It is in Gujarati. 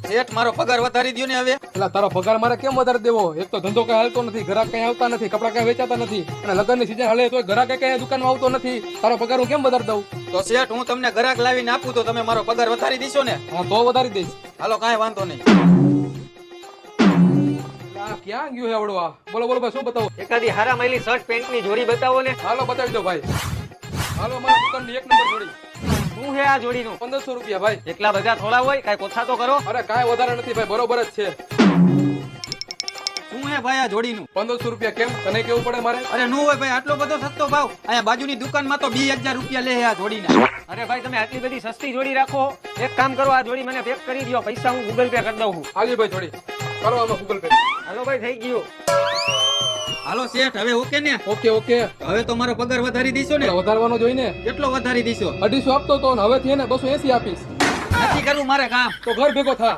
શેઠ મારો પગાર વધારી દ્યો ને હવે. એટલે તારો પગાર મારે કેમ વધારે દેવો? એક તો ધંધો કઈ હાલતો નથી, ગ્રાહક કઈ આવતા નથી, કપડા કઈ વેચાતા નથી, અને લગ્નની સીઝન હાલે તો ગ્રાહક કઈ દુકાનમાં આવતો નથી. તારો પગાર હું કેમ વધારી દઉં? તો શેઠ હું તમને ગ્રાહક લાવીને આપું તો તમે મારો પગાર વધારી દીશો ને? હા તો વધારી દઈશ. હાલો કાંઈ વાંધો નહીં. આ ક્યાં ગયું હે આવડવા? બોલો બોલો ભાઈ, શું બતાવો? એકાદી હારા માયલી શર્ટ પેન્ટ ની જોડી બતાવો ને. હાલો બતાવી દો ભાઈ. હાલો મારા દુકાનની 1 નંબર જોડી. શું છે આ જોડીનું? 1500 રૂપિયા ભાઈ. એટલા બધા થોડા હોય, કાંઈ ઓછા તો કરો. અરે કાંઈ વધારે નથી ભાઈ, બરોબર જ છે. શું હે ભાઈ આ જોડીનું? 1500 રૂપિયા. કેમ તને કેવું પડે મારે? અરે નો હોય ભાઈ, આટલો બધો સસ્તો ભાવ. અહીંયા બાજુની દુકાનમાં તો 2000 રૂપિયા લે આ જોડીના. અરે ભાઈ તમે આટલી બધી સસ્તી જોડી રાખો. એક કામ કરો, આ જોડી મને પેક કરી દો, પૈસા હું ગૂગલ પે કરી દઉં છું. હાલી ભાઈ જોડી. કરો આમાં ગૂગલ પે. હાલો ભાઈ થઈ ગયું. હાલો શેઠ હવે ઓકે ને? Okay okay. હવે તો મારો પગાર વધારી દીશો ને? વધારવાનો જોઈને કેટલો વધારી દીશો? 250 આપતો તો ને હવે થી એને 280 આપીશ. નથી કરવું મારે કામ. તો ઘર ભેગો થા.